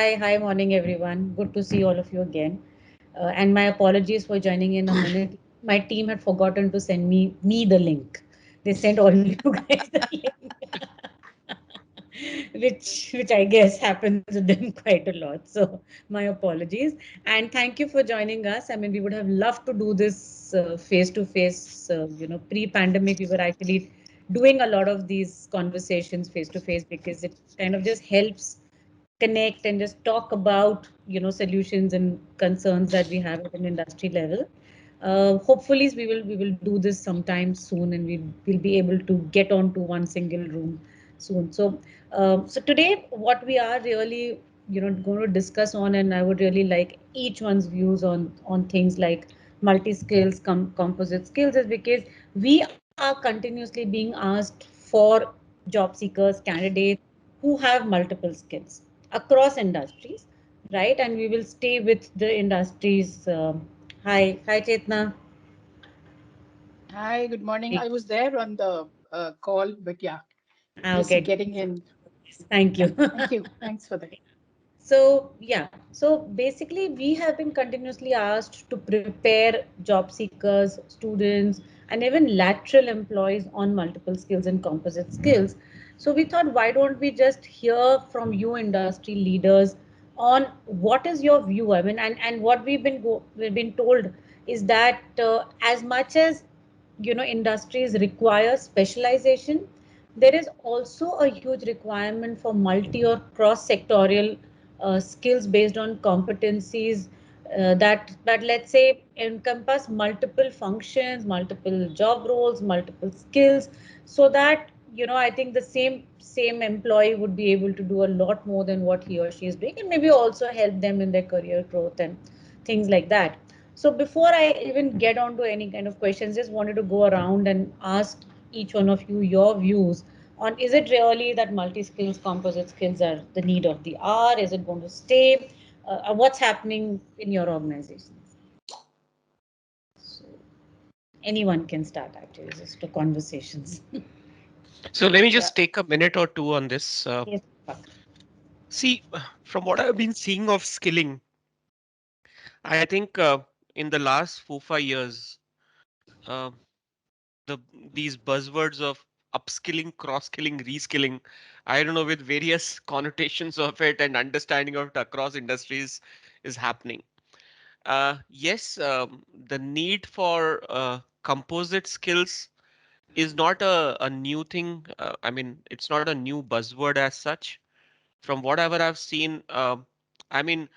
Hi, morning everyone. Good to see all of you again. And my apologies for joining in a minute. My team had forgotten to send me the link. They sent all you guys the link, which I guess happens with them quite a lot. So my apologies. And thank you for joining us. I mean, we would have loved to do this face to face. Pre-pandemic, we were actually doing a lot of these conversations face to face because it kind of just helps connect and just talk about solutions and concerns that we have at an industry level. Hopefully we will do this sometime soon, and we'll be able to get onto one single room soon. So today what we are really going to discuss on, and I would really like each one's views on things like multi skills, composite skills, is because we are continuously being asked for job seekers, candidates who have multiple skills across industries, right? And we will stay with the industries. Hi, Chetna. Hi, good morning. I was there on the call, but yeah, just Okay, getting in. thank Yeah, you. thank you. Thanks for that. So, yeah, so basically, we have been continuously asked to prepare job seekers, students, and even lateral employees on multiple skills and composite skills. So, we thought, why don't we just hear from you, industry leaders, on what is your view? I mean, and what we've been told is that as much as industries require specialization, there is also a huge requirement for multi or cross sectorial skills based on competencies that let's say encompass multiple functions, multiple job roles, multiple skills, so that I think the same employee would be able to do a lot more than what he or she is doing, and maybe also help them in their career growth and things like that. So before I even get on to any kind of questions, just wanted to go around and ask each one of you your views on, is it really that multi-skills, composite skills are the need of the hour? Is it going to stay? What's happening in your organizations? So anyone can start actually, just to conversations. So let me Yeah. just take a minute or two on this. Yes, Deepak. See, from what I've been seeing of skilling, I think in the last 4 5 years, uh, the these buzzwords of upskilling, cross-skilling, reskilling, I don't know, with various connotations of it and understanding of it across industries is happening. Yes, the need for composite skills is not a new thing. I mean, it's not a new buzzword as such. From whatever I've seen, I mean,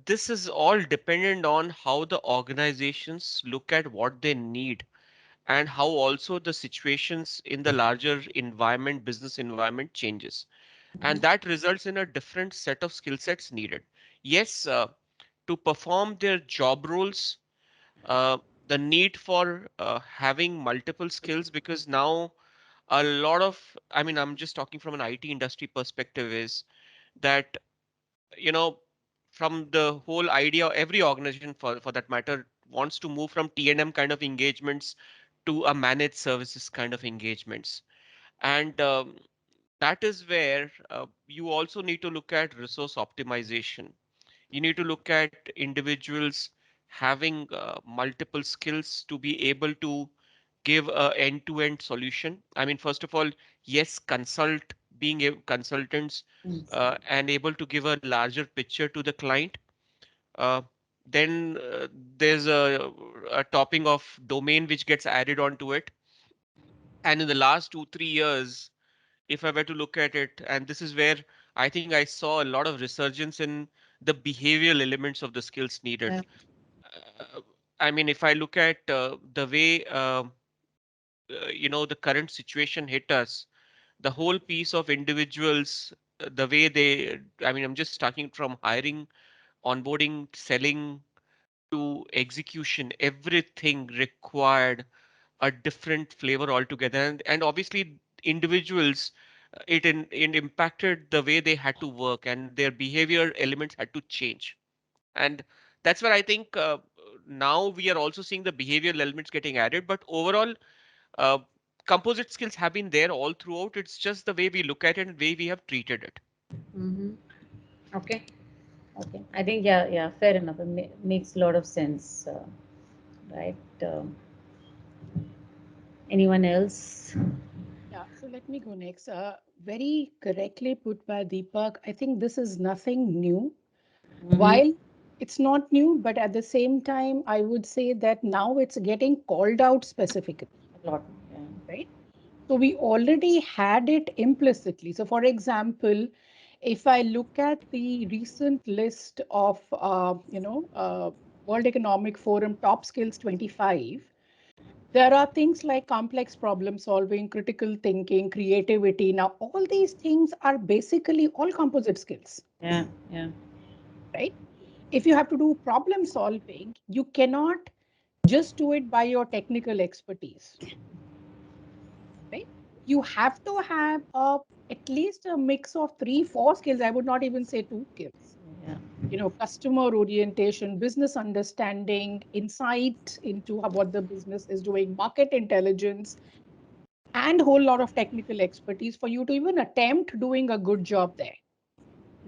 this is all dependent on how the organizations look at what they need and how also the situations in the larger environment, business environment changes. And that results in a different set of skill sets needed. Yes, to perform their job roles, uh, the need for having multiple skills, because now a lot of, I mean, I'm just talking from an IT industry perspective, is that, you know, from the whole idea, every organization for that matter wants to move from T&M kind of engagements to a managed services kind of engagements. And that is where you also need to look at resource optimization. You need to look at individuals having multiple skills to be able to give a end-to-end solution. I mean, first of all, yes, being consultants Yes. and able to give a larger picture to the client. Uh, then there's a topping of domain which gets added onto it. And in the last 2 3 years, if I were to look at it, and this is where I think I saw a lot of resurgence in the behavioral elements of the skills needed. Yeah. Uh, I mean, if I look at the way the current situation hit us, the whole piece of individuals, the way they, I mean, I'm just starting from hiring, onboarding, selling to execution, everything required a different flavor altogether. And obviously, individuals, it impacted the way they had to work and their behavior elements had to change. And that's where I think now we are also seeing the behavioral elements getting added. But overall, uh, composite skills have been there all throughout. It's just the way we look at it and the way we have treated it. Mm-hmm. Okay. Okay. I think, yeah, yeah, fair enough. It makes a lot of sense, right? Anyone else? Yeah, so let me go next. Very correctly put by Deepak. I think this is nothing new. Mm-hmm. While it's not new, but at the same time, I would say that now it's getting called out specifically, A lot. Yeah. right? So we already had it implicitly. So, for example, if I look at the recent list of, World Economic Forum Top Skills 25, there are things like complex problem solving, critical thinking, creativity. Now, all these things are basically all composite skills, Yeah. Yeah. right? If you have to do problem solving, you cannot just do it by your technical expertise, right? You have to have at least a mix of three, four skills. I would not even say two skills. Yeah. Customer orientation, business understanding, insight into what the business is doing, market intelligence, and whole lot of technical expertise for you to even attempt doing a good job there.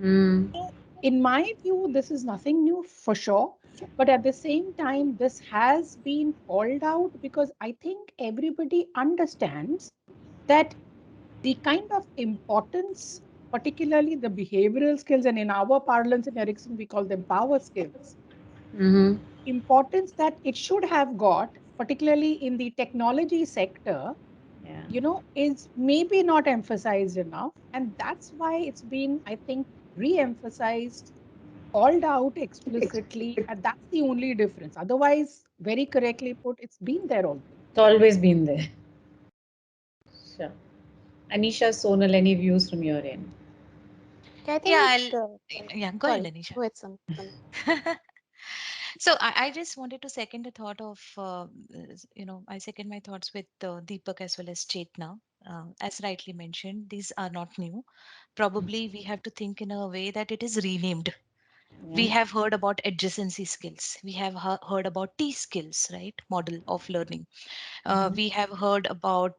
Mm. So, in my view, this is nothing new for sure. But at the same time, this has been called out because I think everybody understands that the kind of importance, particularly the behavioral skills, and in our parlance in Ericsson, we call them power skills, Mm-hmm. importance that it should have got, particularly in the technology sector, Yeah. is maybe not emphasized enough. And that's why it's been, I think, re emphasized, called out explicitly. And that's the only difference. Otherwise, very correctly put, it's been there always. It's always been there. Sure. Anisha, Sonal, any views from your end? I Yeah, think, yeah, go ahead, sorry, Anisha. go ahead, Sam. So I just wanted to second the thought of, I second my thoughts with Deepak as well as Chetna. As rightly mentioned, these are not new. Probably we have to think in a way that it is renamed. Yeah. We have heard about adjacency skills. We have heard about T skills, right? Model of learning. Mm-hmm. We have heard about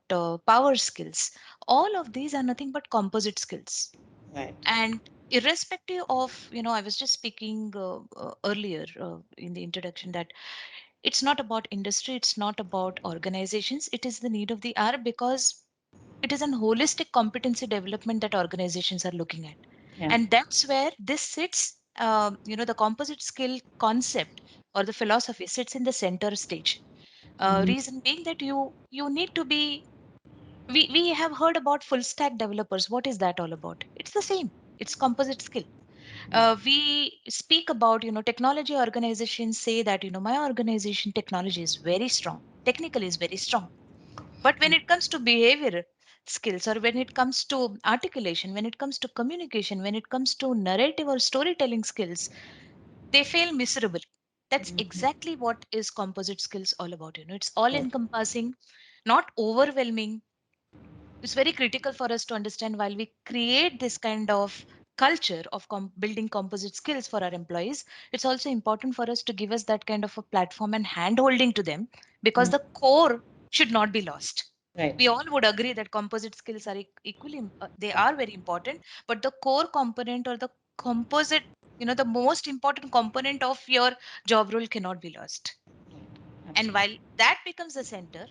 power skills. All of these are nothing but composite skills. Right. And irrespective of, I was just speaking earlier in the introduction that it's not about industry, it's not about organizations, it is the need of the hour because it is an holistic competency development that organizations are looking at. Yeah. And that's where this sits, the composite skill concept or the philosophy sits in the center stage. Mm-hmm. Reason being that you need to be, we have heard about full stack developers. What is that all about? It's the same. It's composite skill. We speak about, technology organizations say that, my organization technology is very strong, technically is very strong. But when it comes to behavior skills, or when it comes to articulation, when it comes to communication, when it comes to narrative or storytelling skills, they fail miserably. That's Mm-hmm. exactly what is composite skills all about. It's all Right. encompassing, not overwhelming. It's very critical for us to understand while we create this kind of culture of building composite skills for our employees. It's also important for us to give us that kind of a platform and hand holding to them, because Mm. the core should not be lost. Right. We all would agree that composite skills are equally they are very important, but the core component or the composite, the most important component of your job role cannot be lost. Right. And Absolutely. while that becomes the center,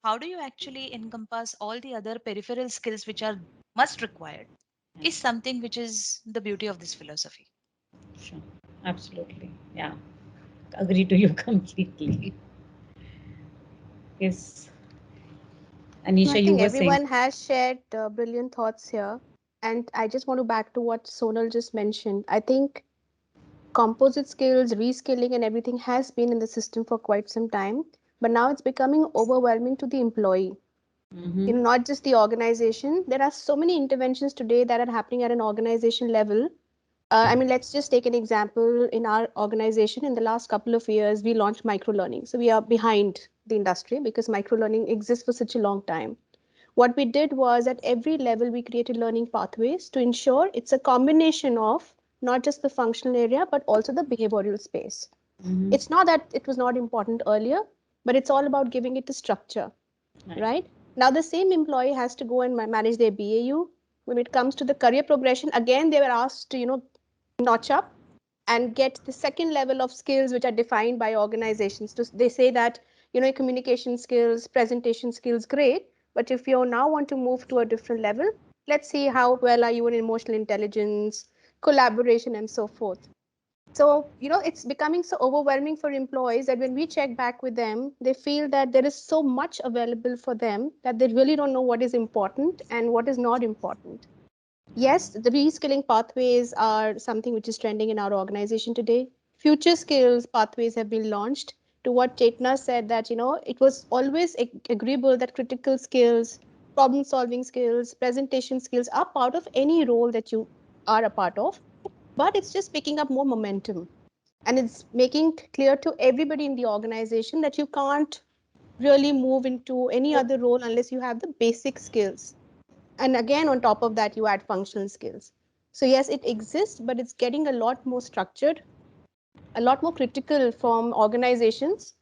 how do you actually encompass all the other peripheral skills which are must required Yeah. is something which is the beauty of this philosophy. Sure. Absolutely. Yeah. Agree to you completely. Yes. No, I Anisha, you think were saying. everyone has shared brilliant thoughts here. And I just want to back to what Sonal just mentioned. I think composite skills, reskilling, and everything has been in the system for quite some time. But now it's becoming overwhelming to the employee. Mm-hmm. Not just the organization. There are so many interventions today that are happening at an organization level. I mean, let's just take an example. In our organization, in the last couple of years, we launched micro learning. So we are behind the industry because micro learning exists for such a long time. What we did was at every level, we created learning pathways to ensure it's a combination of not just the functional area, but also the behavioral space. Mm-hmm. It's not that it was not important earlier, but it's all about giving it a structure, Right. right? Now, the same employee has to go and manage their BAU. When it comes to the career progression, again, they were asked to, notch up and get the second level of skills which are defined by organizations. So they say that, communication skills, presentation skills, great, but if you now want to move to a different level, let's see how well are you in emotional intelligence, collaboration, and so forth. So, it's becoming so overwhelming for employees that when we check back with them, they feel that there is so much available for them that they really don't know what is important and what is not important. Yes, the reskilling pathways are something which is trending in our organization today. Future skills pathways have been launched. To what Chetna said, that it was always agreeable that critical skills, problem solving skills, presentation skills are part of any role that you are a part of, but it's just picking up more momentum, and it's making clear to everybody in the organization that you can't really move into any other role unless you have the basic skills, and again on top of that you add functional skills. So yes, it exists, but it's getting a lot more structured, a lot more critical from organizations,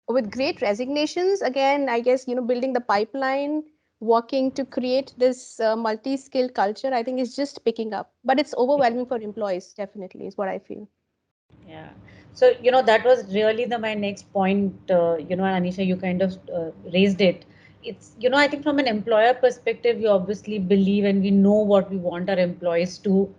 with great resignations. Again, I guess, building the pipeline, working to create this multi-skilled culture, I think is just picking up, but it's overwhelming for employees, definitely, is what I feel. Yeah. So, that was really my next point, Anisha, you kind of raised it. It's, I think from an employer perspective, we obviously believe and we know what we want our employees to,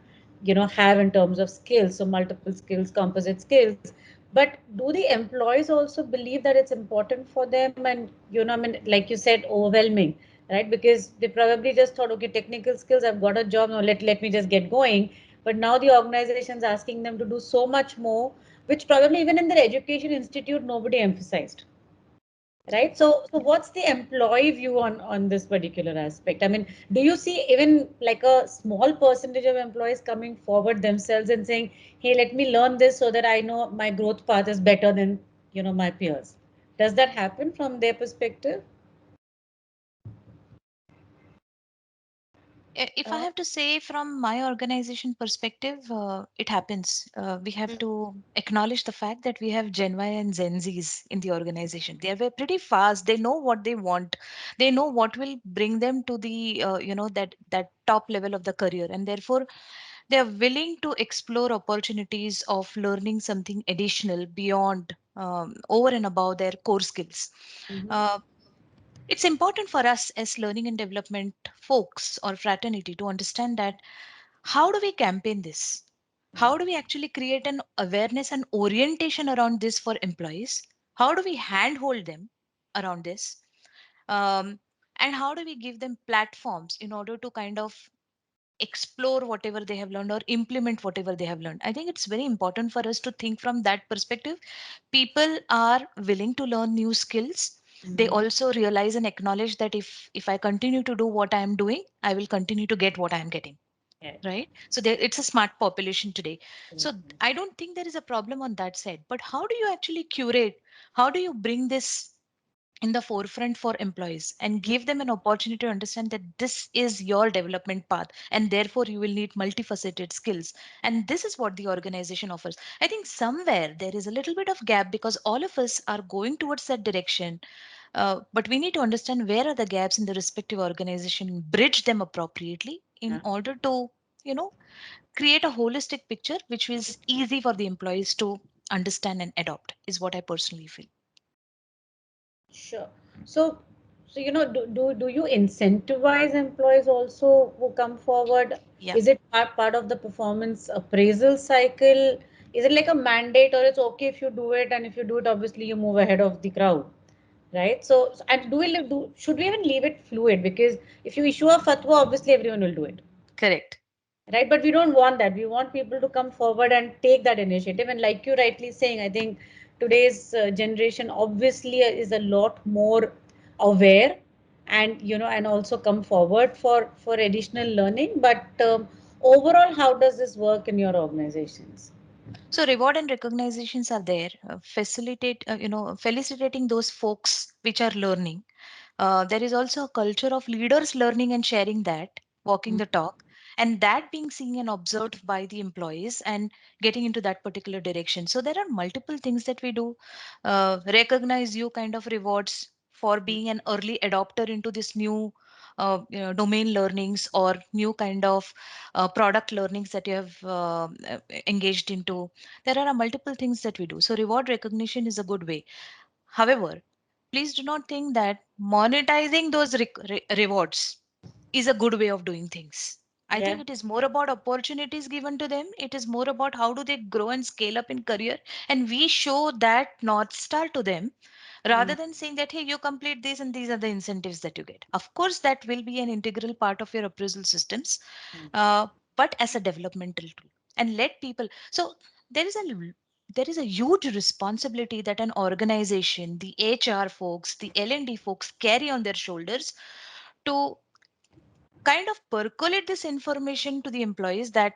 have in terms of skills. So multiple skills, composite skills. But do the employees also believe that it's important for them? And, I mean, like you said, overwhelming, right? Because they probably just thought, okay, technical skills, I've got a job, now let me just get going. But now the organization's asking them to do so much more, which probably even in their education institute nobody emphasized, right? So what's the employee view on this particular aspect? I mean, do you see even like a small percentage of employees coming forward themselves and saying, hey, let me learn this so that I know my growth path is better than my peers? Does that happen from their perspective? If I have to say from my organization perspective, it happens. We have to acknowledge the fact that we have Gen Y and Gen Zs in the organization. They are pretty fast. They know what they want. They know what will bring them to the that top level of the career, and therefore they are willing to explore opportunities of learning something additional beyond, over and above their core skills. Mm-hmm. Uh, it's important for us as learning and development folks or fraternity to understand that how do we campaign this? How do we actually create an awareness and orientation around this for employees? How do we handhold them around this? Um, and how do we give them platforms in order to kind of explore whatever they have learned or implement whatever they have learned? I think it's very important for us to think from that perspective. People are willing to learn new skills. They Mm-hmm. also realize and acknowledge that if I continue to do what I am doing, I will continue to get what I am getting, Yeah. right? So there, it's a smart population today. So Absolutely. I don't think there is a problem on that side, but how do you actually curate, how do you bring this in the forefront for employees and give them an opportunity to understand that this is your development path and therefore you will need multifaceted skills, and this is what the organization offers. I think somewhere there is a little bit of gap because all of us are going towards that direction, but we need to understand where are the gaps in the respective organization, bridge them appropriately in Yeah. order to, you know create a holistic picture which is easy for the employees to understand and adopt, is what I personally feel. Sure. So, do you incentivize employees also who come forward? Yeah. Is it part of the performance appraisal cycle? Is it like a mandate, or it's okay if you do it, and if you do it, obviously you move ahead of the crowd, right? And should we even leave it fluid? Because if you issue a fatwa, obviously everyone will do it, Correct. right? But we don't want that. We want people to come forward and take that initiative, and like you rightly saying, I think today's generation obviously is a lot more aware, and and also come forward for additional learning. But overall, how does this work in your organizations? So reward and recognitions are there, felicitating those folks which are learning. There is also a culture of leaders learning and sharing that, walking Mm. the talk, and that being seen and observed by the employees and getting into that particular direction. So there are multiple things that we do. Recognize you kind of rewards for being an early adopter into this new domain learnings or new kind of product learnings that you have engaged into. There are multiple things that we do. So reward recognition is a good way. However, please do not think that monetizing those rewards is a good way of doing things. I Yeah. think it is more about opportunities given to them. It is more about how do they grow and scale up in career, and we show that north star to them rather Mm. than saying that hey, you complete this and these are the incentives that you get. Of course, that will be an integral part of your appraisal systems, Mm. uh, but as a developmental tool, and let people. So there is a there is a huge responsibility that an organization, the HR folks, the L&D folks carry on their shoulders to kind of percolate this information to the employees that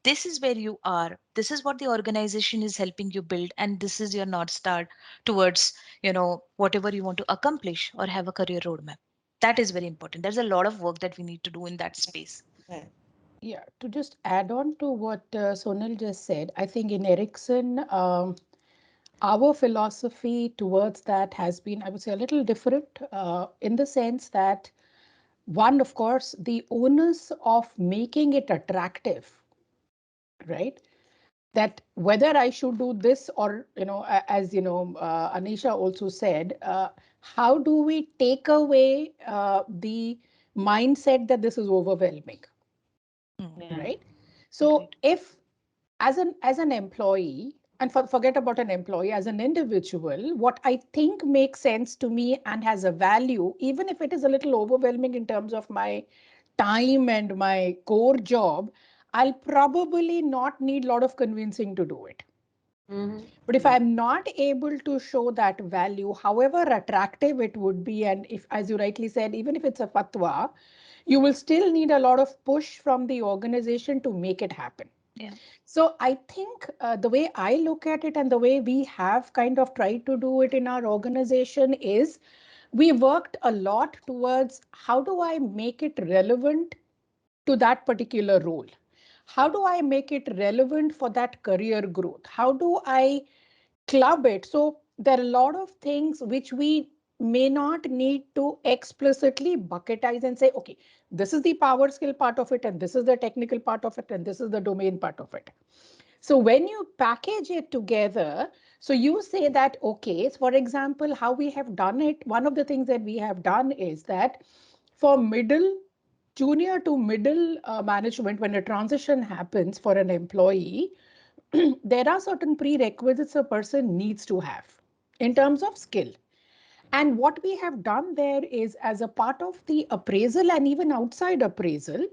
this is where you are, this is what the organization is helping you build, and this is your north star towards whatever you want to accomplish or have a career roadmap. That is very important. There's a lot of work that we need to do in that space. Right. Yeah, to just add on to what Sonal just said, I think in Ericsson, our philosophy towards that has been, I would say, a little different in the sense that one, of course, the onus of making it attractive, right? That whether I should do this or, as Anisha also said, how do we take away the mindset that this is overwhelming, Hmm. Yeah. right? So Agreed. if as an employee, and forget about an employee, as an individual, what I think makes sense to me and has a value, even if it is a little overwhelming in terms of my time and my core job, I'll probably not need a lot of convincing to do it. Mm-hmm. But if I'm not able to show that value, however attractive it would be, and if, as you rightly said, even if it's a fatwa, you will still need a lot of push from the organization to make it happen. Yeah. So I think the way I look at it and the way we have kind of tried to do it in our organization is we worked a lot towards how do I make it relevant to that particular role? How do I make it relevant for that career growth? How do I club it? So there are a lot of things which we may not need to explicitly bucketize and say, okay, this is the power skill part of it, and this is the technical part of it, and this is the domain part of it. So when you package it together, so you say that, okay, so for example, how we have done it, one of the things that we have done is that for junior to middle management, when a transition happens for an employee, there are certain prerequisites a person needs to have in terms of skill. And what we have done there is, as a part of the appraisal and even outside appraisal,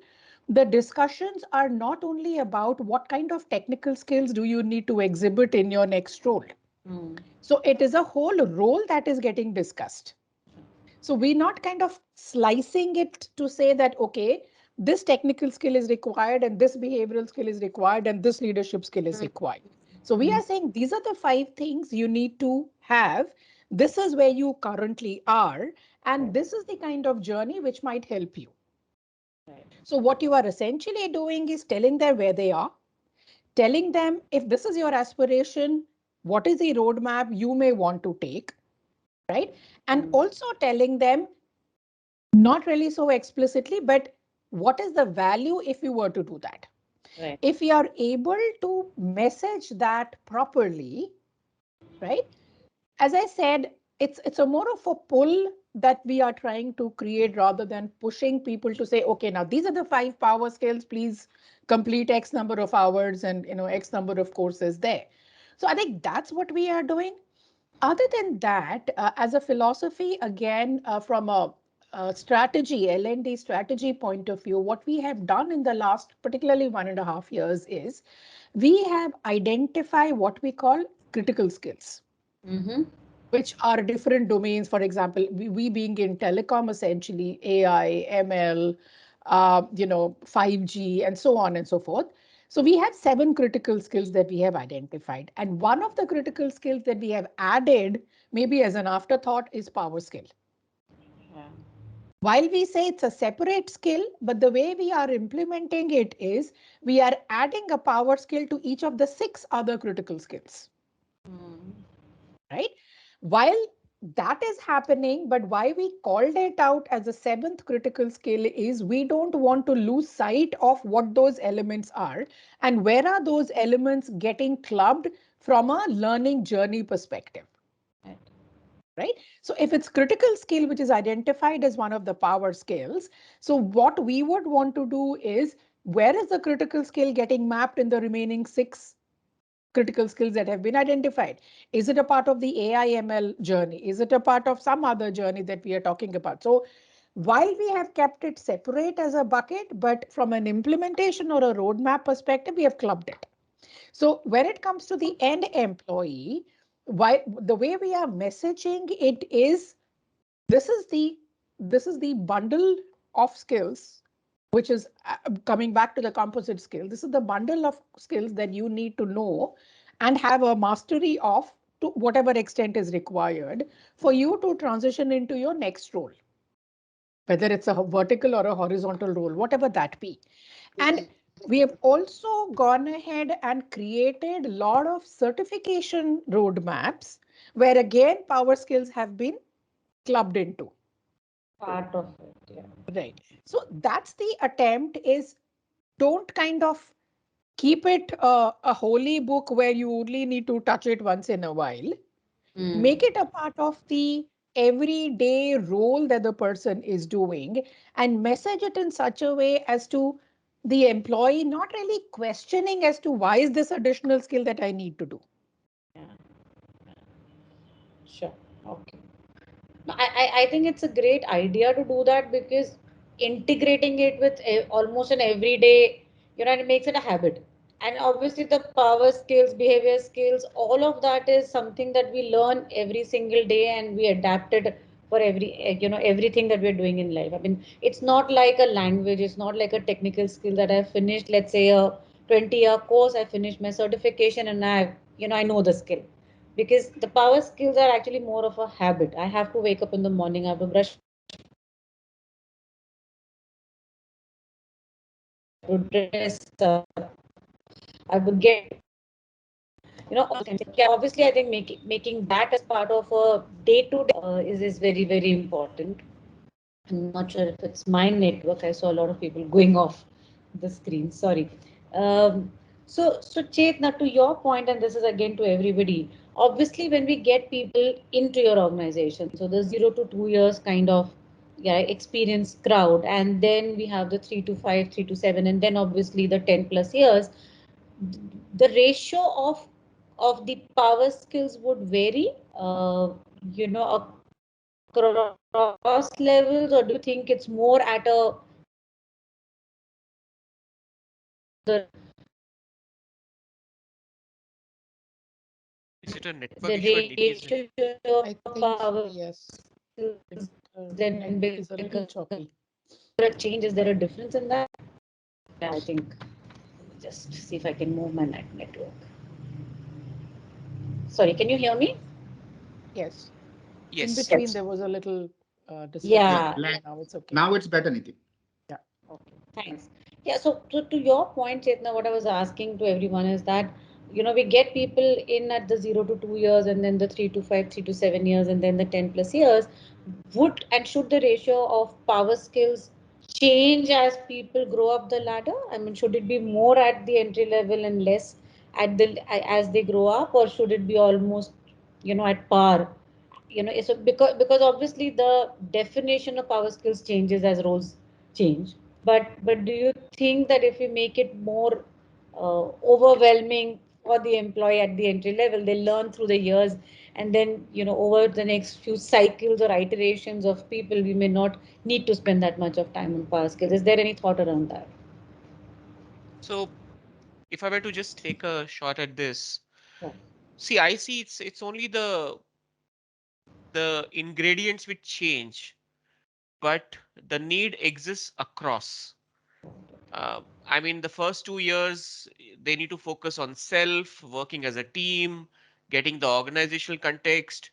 the discussions are not only about what kind of technical skills do you need to exhibit in your next role. Mm. So it is a whole role that is getting discussed. So we're not kind of slicing it to say that, okay, this technical skill is required and this behavioral skill is required and this leadership skill is required. So we Mm. are saying these are the 5 things you need to have. This is where you currently are. And this is the kind of journey which might help you. Right. So what you are essentially doing is telling them where they are, telling them if this is your aspiration, what is the roadmap you may want to take, right? And Mm. also telling them, not really so explicitly, but what is the value if you were to do that? Right. If you are able to message that properly, right? As I said, it's a more of a pull that we are trying to create rather than pushing people to say, okay, now these are the 5 power skills, please complete X number of hours and X number of courses there. So I think that's what we are doing. Other than that, as a philosophy, again, from a strategy, L&D strategy point of view, what we have done in the last, particularly 1.5 years, is we have identified what we call critical skills, Mm-hmm. which are different domains. For example, we being in telecom, essentially AI, ML, 5G, and so on and so forth. So we have 7 critical skills that we have identified. And one of the critical skills that we have added, maybe as an afterthought, is power skill. Yeah. While we say it's a separate skill, but the way we are implementing it is we are adding a power skill to each of the 6 other critical skills, Mm. right? While that is happening, but why we called it out as a seventh critical skill is we don't want to lose sight of what those elements are and where are those elements getting clubbed from a learning journey perspective. Right. Right? So if it's critical skill, which is identified as one of the power skills, so what we would want to do is where is the critical skill getting mapped in the remaining six critical skills that have been identified? Is it a part of the AI ML journey? Is it a part of some other journey that we are talking about? So while we have kept it separate as a bucket, but from an implementation or a roadmap perspective, we have clubbed it. So when it comes to the end employee, why the way we are messaging it is this is the this is the bundle of skills, which is coming back to the composite skill. This is the bundle of skills that you need to know and have a mastery of to whatever extent is required for you to transition into your next role, whether it's a vertical or a horizontal role, whatever that be. And we have also gone ahead and created a lot of certification roadmaps where again power skills have been clubbed into. Part of it, yeah. Right. So that's the attempt is don't kind of keep it a holy book where you only need to touch it once in a while. Make Mm. it a part of the everyday role that the person is doing and message it in such a way as to the employee not really questioning as to why is this additional skill that I need to do. Yeah, sure. Okay. No, I think it's a great idea to do that because integrating it with almost an everyday, it makes it a habit. And obviously, the power skills, behavior skills, all of that is something that we learn every single day and we adapt it for everything that we're doing in life. I mean, it's not like a language, it's not like a technical skill that I've finished, let's say a 20-year course, I finished my certification and I know the skill because the power skills are actually more of a habit. I have to wake up in the morning, I have to brush my teeth, I have to go to office, I have to get ready, I have to go to office, I have to dress up, I have to get all those kinds of things. Obviously, I think making that as part of a day-to-day is very, very important. I'm not sure if it's my network. I saw a lot of people going off the screen. Sorry. So Chetna, to your point, and this is again to everybody. Obviously, when we get people into your organization, so the 0 to 2 years kind of experienced crowd, and then we have the 3 to 5, 3 to 7, and then obviously the 10 plus years. The ratio of the power skills would vary. Across levels, or do you think it's more at a the ratio of Is it a network the issue at Neeti? Is it? ratio of I power think so, skills yes. then become I think critical network is a little skills? choppy. Is there a change? Is there a difference in that? Yeah, I think. Let me just see if I can move my network. Sorry, can you hear me? Yes. In Yes. between, there was a little Yeah, disruption. Yeah. Yeah, now it's okay. now it's better, Niti. Yeah. Okay, thanks. Yeah, so to your point, Chetna, what I was asking to everyone is that, we get people in at the 0 to 2 years and then the 3 to 5, 3 to 7 years, and then the 10 plus years. Would and should the ratio of power skills change as people grow up the ladder? I mean, should it be more at the entry level and less as they grow up, or should it be almost, at par? So because obviously the definition of power skills changes as roles change, but do you think that if we make it more overwhelming for the employee at the entry level, they learn through the years, and then over the next few cycles or iterations of people, we may not need to spend that much of time on power skills? Is there any thought around that? So if I were to just take a shot at this, Yeah. see, I see it's only the ingredients which change, but the need exists across. I mean, the first 2 years, they need to focus on self, working as a team, getting the organizational context.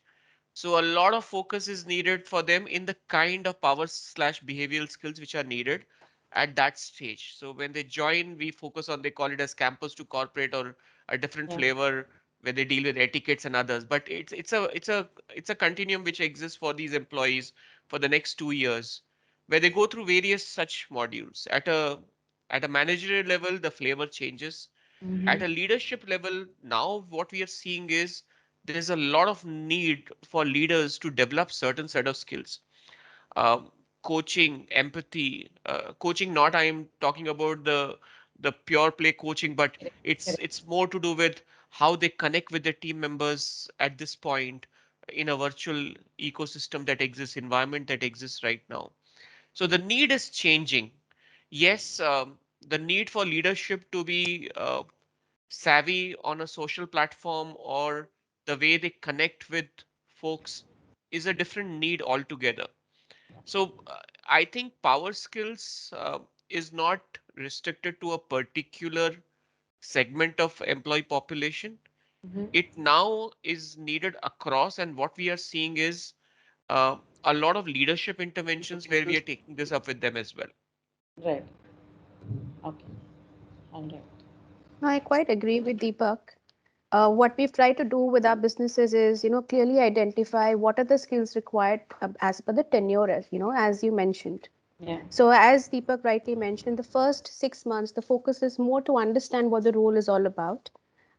So a lot of focus is needed for them in the kind of power slash behavioral skills which are needed at that stage. So when they join, we focus on, they call it as campus to corporate or a different Yeah. flavor where they deal with etiquettes and others. But it's a continuum which exists for these employees for the next 2 years, where they go through various such modules. At a managerial level, the flavor changes. At Mm-hmm. a leadership level, now what we are seeing is there is a lot of need for leaders to develop certain set of skills. um, Coaching, empathy, coaching. Not I'm talking about the pure play coaching, but Correct. Correct. it's more to do with how they connect with their team members at this point in a virtual ecosystem that exists, environment that exists right now. So the need is changing. Yes, the need for leadership to be savvy on a social platform, or the way they connect with folks, is a different need altogether. So I think power skills is not restricted to a particular segment of employee population. Mm-hmm. It now is needed across, and what we are seeing is a lot of leadership interventions where we are taking this up with them as well. Right. Okay. All right. No, I quite agree with Deepak. What we've tried to do with our businesses is, clearly identify what are the skills required as per the tenure, as you mentioned. Yeah. So, as Deepak rightly mentioned, the first 6 months, the focus is more to understand what the role is all about.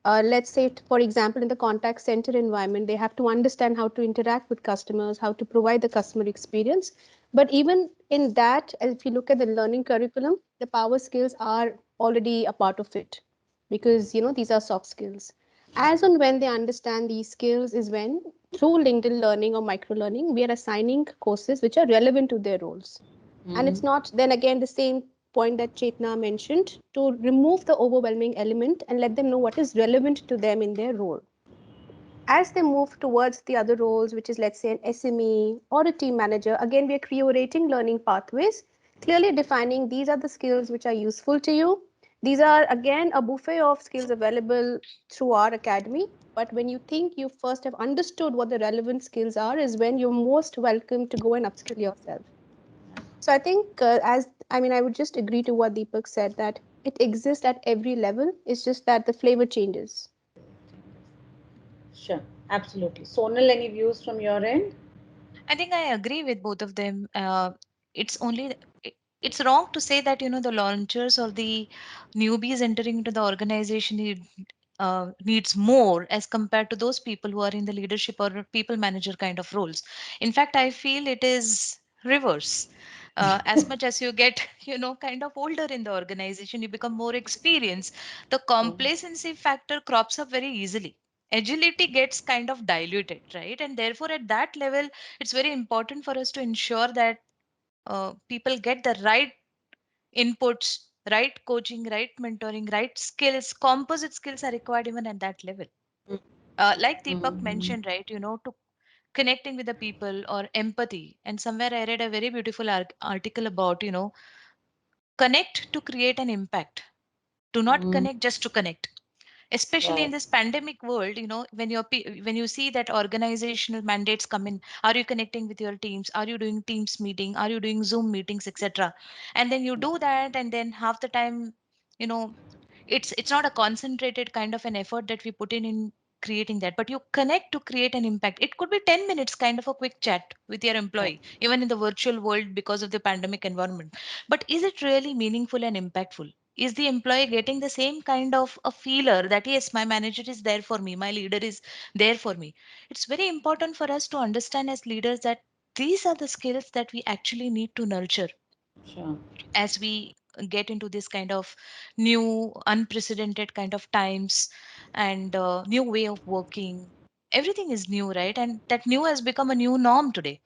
Let's say, for example, in the contact center environment, they have to understand how to interact with customers, how to provide the customer experience. But even in that, if you look at the learning curriculum, the power skills are already a part of it because these are soft skills. As and when they understand these skills, is when through LinkedIn learning or micro learning, we are assigning courses which are relevant to their roles. And Mm-hmm. it's not then again the same point that Chetna mentioned to remove the overwhelming element and let them know what is relevant to them in their role. As they move towards the other roles, which is let's say an SME or a team manager, again we are curating learning pathways, clearly defining these are the skills which are useful to you. These are again a buffet of skills available through our academy. But when you think you first have understood what the relevant skills are, is when you're most welcome to go and upskill yourself. So I think, I would just agree to what Deepak said that it exists at every level. It's just that the flavor changes. Sure. Absolutely. Sonal, any views from your end? I think I agree with both of them. It's only it's wrong to say that the launchers or the newbies entering into the organization needs more as compared to those people who are in the leadership or people manager kind of roles. In fact, I feel it is reverse. As much as you get kind of older in the organization, you become more experienced, the complacency factor crops up very easily. Agility gets kind of diluted, right? And therefore at that level it's very important for us to ensure that people get the right inputs, right coaching, right mentoring, right skills. Composite skills are required even at that level. Like Deepak Mm-hmm. mentioned, right, to connecting with the people or empathy. And somewhere I read a very beautiful article about, connect to create an impact. Do not Mm-hmm. connect just to connect, especially in Right. this pandemic world. When when you see that organizational mandates come in, are you connecting with your teams, are you doing teams meeting, are you doing Zoom meetings, etc. And then you do that, and then half the time, you know it's not a concentrated kind of an effort that we put in creating that, but you connect to create an impact. It could be 10 minutes kind of a quick chat with your Right. employee, even in the virtual world because of the pandemic environment. But is it really meaningful and impactful? Is the employee getting the same kind of a feeler that yes, my manager is there for me, my leader is there for me? It's very important for us to understand as leaders that these are the skills that we actually need to nurture Sure. as we get into this kind of new unprecedented kind of times, and new way of working. Everything is new, right? And that new has become a new norm today.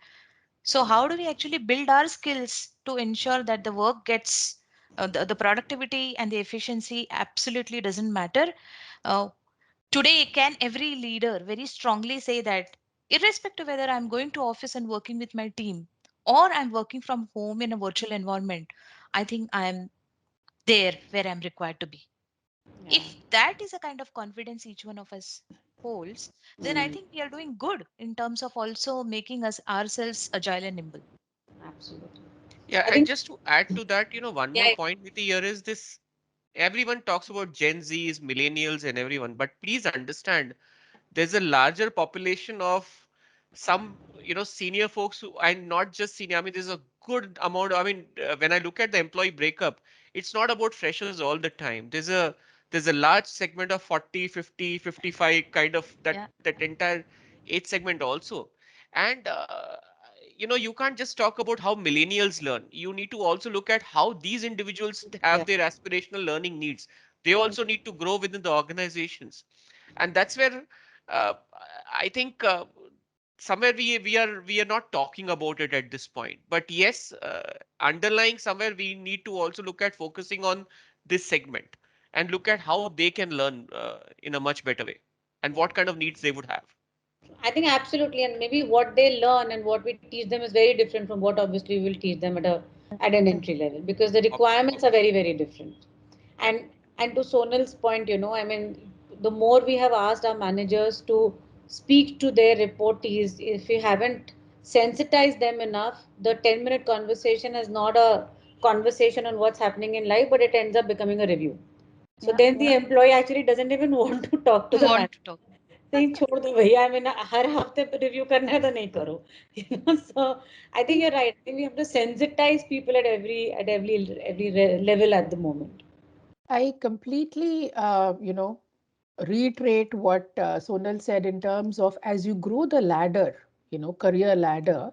So how do we actually build our skills to ensure that the work gets the productivity and the efficiency absolutely doesn't matter? uh, Today, can every leader very strongly say that irrespective whether I'm going to office and working with my team or I'm working from home in a virtual environment, I think I'm there where I'm required to be? Yeah. If that is a kind of confidence each one of us holds, then I Mm. think we are doing good in terms of also making us ourselves agile and nimble. Absolutely. Yeah, I and think. just to add to that, one Yeah. more point with the here is this everyone talks about Gen Zs, millennials, and everyone, but please understand there's a larger population of some senior folks who, and not just senior, I mean there's a good amount, I mean when I look at the employee breakup, it's not about freshers all the time. There's a large segment of 40, 50, 55 kind of Yeah. that entire age segment also. And you can't just talk about how millennials learn. You need to also look at how these individuals Yeah. have their aspirational learning needs. They also need to grow within the organizations, and that's where uh, I think somewhere we are not talking about it at this point. But yes, underlying somewhere we need to also look at focusing on this segment and look at how they can learn in a much better way and what kind of needs they would have. I think absolutely, and maybe what they learn and what we teach them is very different from what obviously we will teach them at an entry level, because the requirements are very, very different. And and to Sonal's point, I mean, the more we have asked our managers to speak to their reportees, if we haven't sensitized them enough, the 10-minute conversation is not a conversation on what's happening in life, but it ends up becoming a review. So Yeah. then the employee actually doesn't even want to talk to the Want manager, to talk. saying छोड़ दो भैया, I mean हर हफ्ते review करना है तो नहीं करो. So I think you're right. I think we have to sensitize people at every level at the moment. I completely, reiterate what Sonal said in terms of as you grow the ladder, career ladder.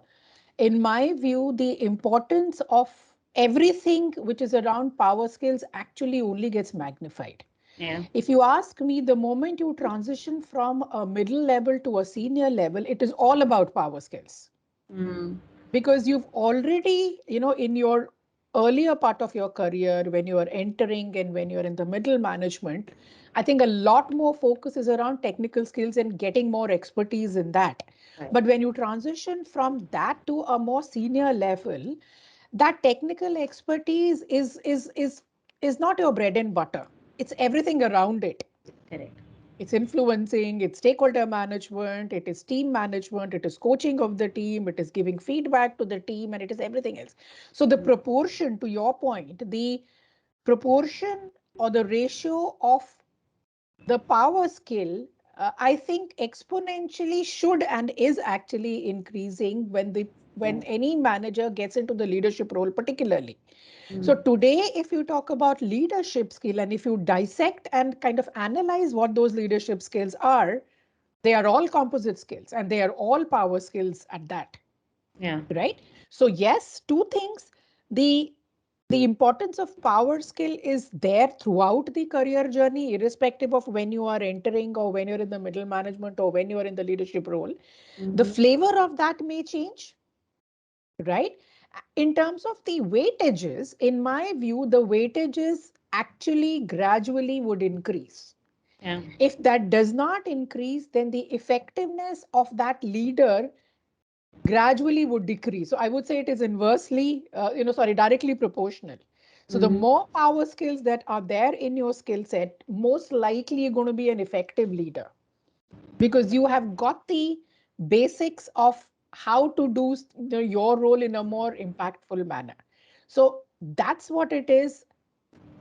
In my view, the importance of everything which is around power skills actually only gets magnified. Yeah. If you ask me, the moment you transition from a middle level to a senior level, it is all about power skills, Mm. because you've already, in your earlier part of your career, when you are entering and when you're in the middle management, I think a lot more focus is around technical skills and getting more expertise in that. Right. But when you transition from that to a more senior level, that technical expertise is not your bread and butter. It's everything around it. Correct. It's influencing, it's stakeholder management, it is team management, it is coaching of the team, it is giving feedback to the team, and it is everything else. So, the proportion, to your point, the proportion or the ratio of the power skill, I think exponentially should and is actually increasing when any manager gets into the leadership role, particularly. So Mm. today, if you talk about leadership skill and if you dissect and kind of analyze what those leadership skills are, they are all composite skills and they are all power skills at that, Yeah. right? So yes, two things. The importance of power skill is there throughout the career journey, irrespective of when you are entering or when you're in the middle management or when you're in the leadership role. The Mm-hmm. flavor of that may change, right? In terms of the weightages, in my view, the weightages actually gradually would increase. Yeah. If that does not increase, then the effectiveness of that leader gradually would decrease. So I would say it is inversely, directly proportional. So the Mm-hmm. more power skills that are there in your skill set, most likely you're going to be an effective leader, because you have got the basics of how to do your role in a more impactful manner. So that's what it is.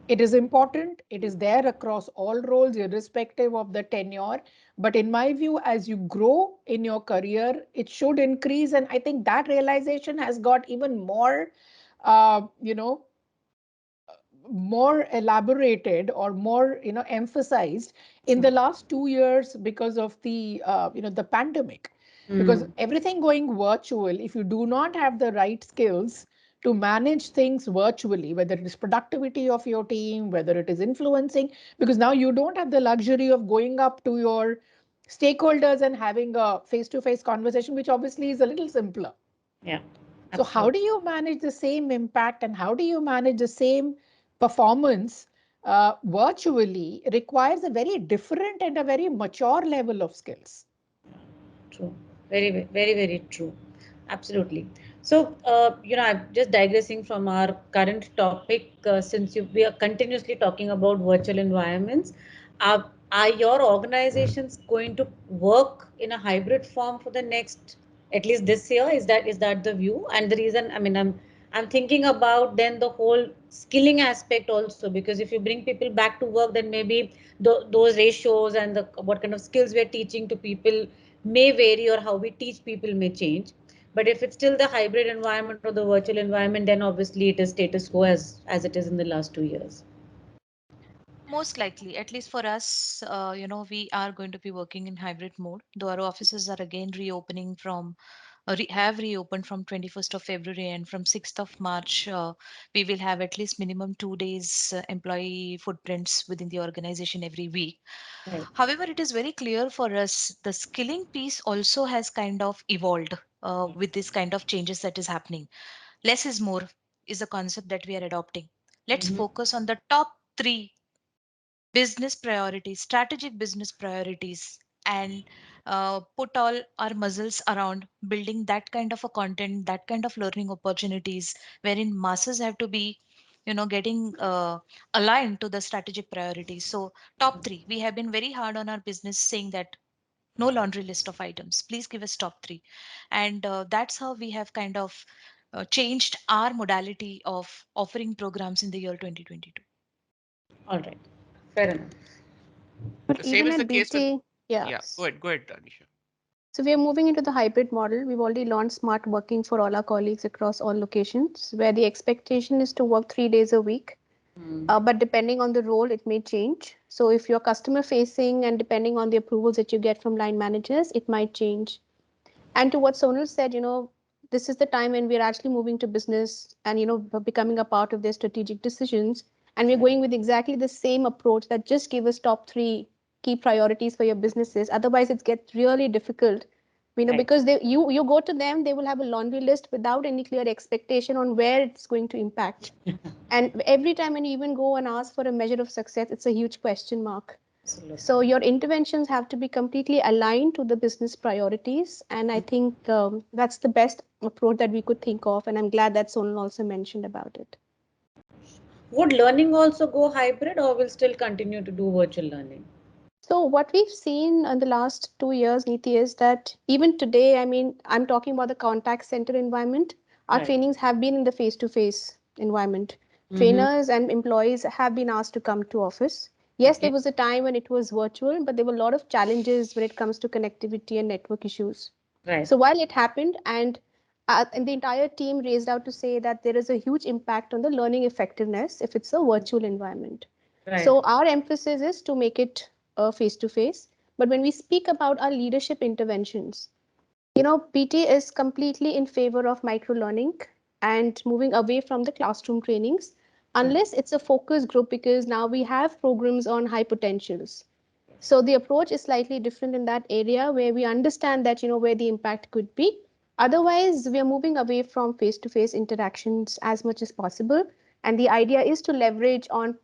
It is important. It is there across all roles, irrespective of the tenure. But in my view, as you grow in your career, it should increase. And I think that realization has got even more, uh, you know, more elaborated or more emphasized in the last 2 years because of the the pandemic, because Mm. everything going virtual, if you do not have the right skills to manage things virtually, whether it is productivity of your team, whether it is influencing, because now you don't have the luxury of going up to your stakeholders and having a face to face conversation, which obviously is a little simpler. Yeah. So how Absolutely. do you manage the same impact and how do you manage the same performance virtually requires a very different and a very mature level of skills. True. Very, very, very true. Absolutely. So, I'm just digressing from our current topic, since we are continuously talking about virtual environments. Are your organizations going to work in a hybrid form for the next, at least this year? Is that the view? And the reason, I mean, I'm thinking about then the whole skilling aspect also, because if you bring people back to work, then maybe those ratios and the what kind of skills we're teaching to people may vary, or how we teach people may change. But if it's still the hybrid environment or the virtual environment, then obviously it is status quo as it is in the last 2 years. Most likely, at least for us, we are going to be working in hybrid mode, though our offices are again reopening from have reopened from 21st of February, and from 6th of March, we will have at least minimum 2 days employee footprints within the organization every week. Right. However, it is very clear for us the skilling piece also has kind of evolved with this kind of changes that is happening. Less is more is a concept that we are adopting. Let's Mm-hmm. focus on the top three business priorities, strategic business priorities, and put all our muscles around building that kind of a content, that kind of learning opportunities, wherein masses have to be, getting aligned to the strategic priorities. So, top three, we have been very hard on our business saying that no laundry list of items. Please give us top three, and that's how we have kind of changed our modality of offering programs in the year 2022. All right. Fair enough. But The same even is the at case with, BT, yeah. yeah, go ahead, Anisha. So we are moving into the hybrid model. We've already launched smart working for all our colleagues across all locations, where the expectation is to work 3 days a week. Mm. But depending on the role, it may change. So if you're customer facing and depending on the approvals that you get from line managers, it might change. And to what Sonal said, this is the time when we're actually moving to business and, becoming a part of their strategic decisions. And we're going with exactly the same approach that just give us top three key priorities for your businesses. Otherwise, it gets really difficult, Right. because you go to them, they will have a laundry list without any clear expectation on where it's going to impact. And every time when you even go and ask for a measure of success, it's a huge question mark. Absolutely. So your interventions have to be completely aligned to the business priorities. And I think that's the best approach that we could think of. And I'm glad that Sonal also mentioned about it. Would learning also go hybrid, or will still continue to do virtual learning? So what we've seen in the last 2 years, Neeti, is that even today, I mean, I'm talking about the contact center environment. Our Right. trainings have been in the face-to-face environment. Mm-hmm. Trainers and employees have been asked to come to office. Yes, there Okay. was a time when it was virtual, but there were a lot of challenges when it comes to connectivity and network issues. Right. So while it happened, and the entire team raised out to say that there is a huge impact on the learning effectiveness if it's a virtual environment. Right. So our emphasis is to make it face to face. But when we speak about our leadership interventions, PT is completely in favor of micro learning and moving away from the classroom trainings, Right. unless it's a focus group, because now we have programs on high potentials. So the approach is slightly different in that area where we understand that, where the impact could be. Otherwise, we are moving away from face to face interactions as much as possible. And the idea is to leverage on,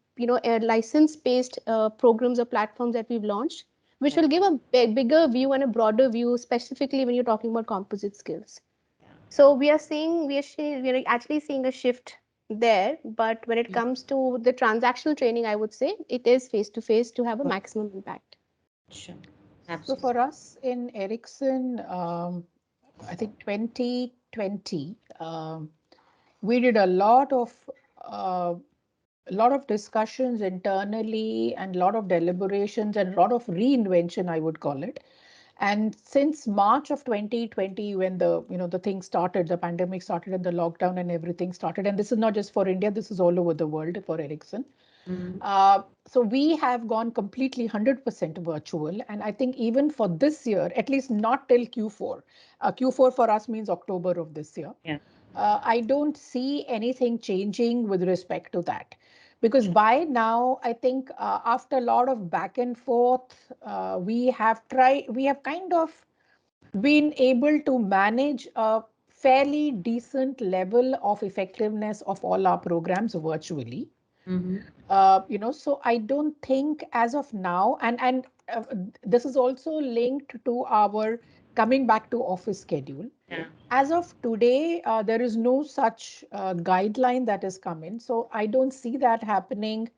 license based programs or platforms that we've launched, which Right. will give a bigger view and a broader view, specifically when you're talking about composite skills. So we are actually seeing a shift there. But when it comes to the transactional training, I would say it is face to face to have a maximum impact. Sure. So Absolutely. for us in Ericsson, I think 2020, we did uh, a lot of discussions internally and a lot of deliberations and a lot of reinvention, I would call it. And since March of 2020, when the thing started, the pandemic started and the lockdown and everything started, and this is not just for India, this is all over the world for Ericsson. Mm-hmm. So we have gone completely 100% virtual. And I think even for this year, at least not till Q4, Q4 for us means October of this year. Yeah. I don't see anything changing with respect to that. Because by now, I think after a lot of back and forth, we have kind of been able to manage a fairly decent level of effectiveness of all our programs virtually. Mm-hmm. So I don't think as of now, and this is also linked to our coming back to office schedule. Yeah. As of today, there is no such guideline that has come in. So I don't see that happening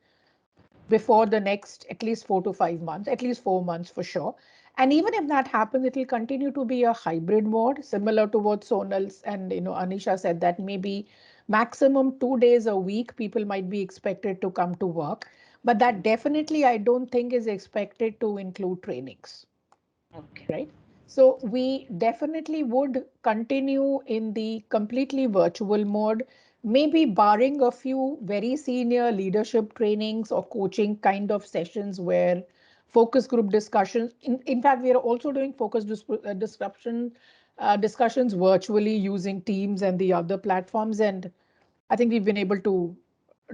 before the next at least 4 to 5 months, at least 4 months for sure. And even if that happens, it will continue to be a hybrid mode, similar to what Sonal and Anisha said, that maybe maximum 2 days a week, people might be expected to come to work. But that definitely, I don't think is expected to include trainings, Okay. right? So we definitely would continue in the completely virtual mode, maybe barring a few very senior leadership trainings or coaching kind of sessions where focus group discussions. In fact, we are also doing discussions virtually using Teams and the other platforms. And I think we've been able to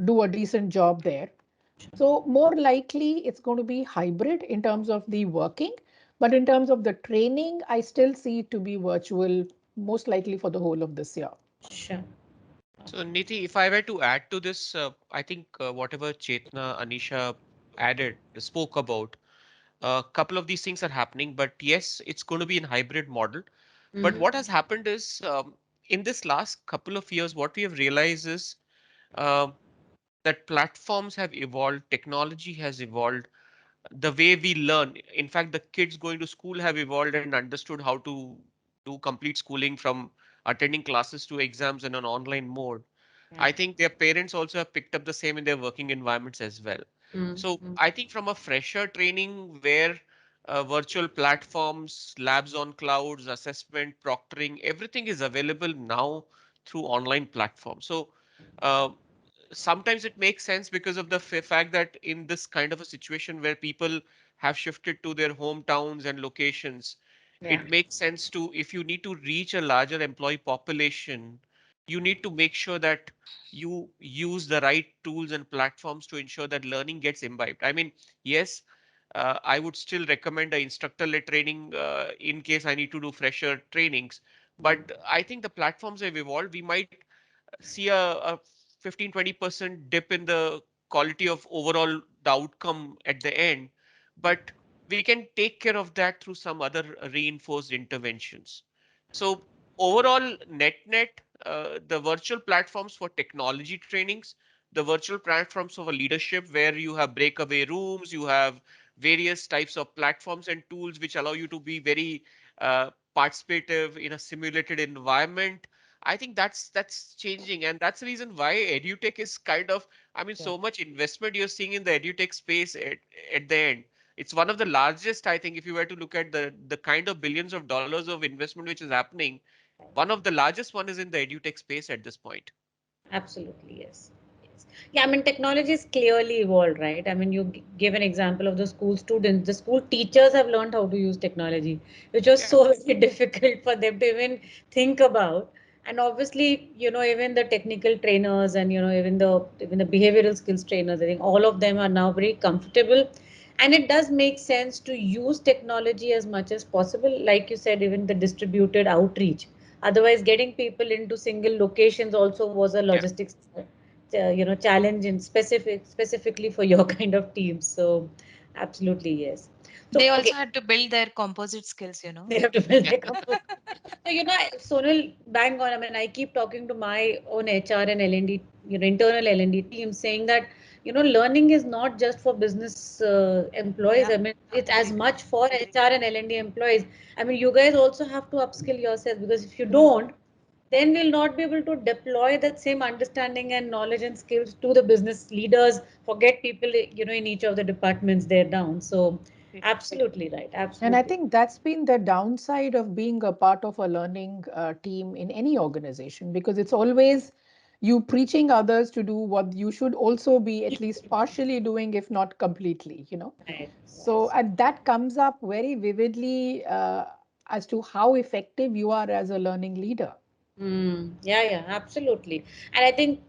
do a decent job there. So more likely it's going to be hybrid in terms of the working, but in terms of the training, I still see it to be virtual, most likely for the whole of this year. Sure. So Niti, if I were to add to this, I think whatever Chetna, Anisha spoke about, a couple of these things are happening, but yes, it's going to be in hybrid model. But Mm-hmm. what has happened is in this last couple of years, what we have realized is uh, that platforms have evolved, technology has evolved, the way we learn. In fact, the kids going to school have evolved and understood how to do complete schooling from attending classes to exams in an online mode. I Yeah. think their parents also have picked up the same in their working environments as well. So Mm-hmm. I think from a fresher training where virtual platforms, labs on clouds, assessment, proctoring, everything is available now through online platforms. So uh, sometimes it makes sense because of the fact that in this kind of a situation where people have shifted to their hometowns and locations, Yeah. it makes sense to, if you need to reach a larger employee population, you need to make sure that you use the right tools and platforms to ensure that learning gets imbibed. I mean, yes, I would still recommend a instructor-led training in case I need to do fresher trainings. But I think the platforms have evolved. We might see a 15-20% dip in the quality of overall the outcome at the end, but we can take care of that through some other reinforced interventions. So overall, net the virtual platforms for technology trainings, the virtual platforms for leadership where you have breakaway rooms, you have various types of platforms and tools which allow you to be very participative in a simulated environment. I think that's changing, and that's the reason why edutech is kind of, I mean, Yeah. so much investment you're seeing in the edutech space at the end. It's one of the largest, I think, if you were to look at the kind of billions of dollars of investment which is happening, one of the largest one is in the edutech space at this point. Absolutely, yes. Yes. Yeah, I mean, technology is clearly evolved, right? I mean, you give an example of the school students. The school teachers have learned how to use technology, which was Yeah. so very difficult for them to even think about. And obviously, even the technical trainers and even the behavioral skills trainers, I think all of them are now very comfortable. And it does make sense to use technology as much as possible. Like you said, even the distributed outreach. Otherwise, getting people into single locations also was a Yeah. logistics, challenge in specifically for your kind of teams. So, absolutely yes. So, They also okay, had to build their composite skills. they have to build Yeah. their company. So, Sonal, bang on. I mean, I keep talking to my own HR and L&D, internal L&D team, saying that, learning is not just for business employees. Yeah, I mean, it's as agreed. much for HR and L&D employees. I mean, you guys also have to upskill yourselves, because if you don't, then we'll not be able to deploy that same understanding and knowledge and skills to the business leaders. Forget people, in each of the departments they're down. So, absolutely right. And I Absolutely. think that's been the downside of being a part of a learning team in any organization, because it's always you preaching others to do what you should also be at least partially doing, if not completely. Right. So, and that comes up very vividly as to how effective you are as a learning leader. Yeah, yeah, absolutely. And I think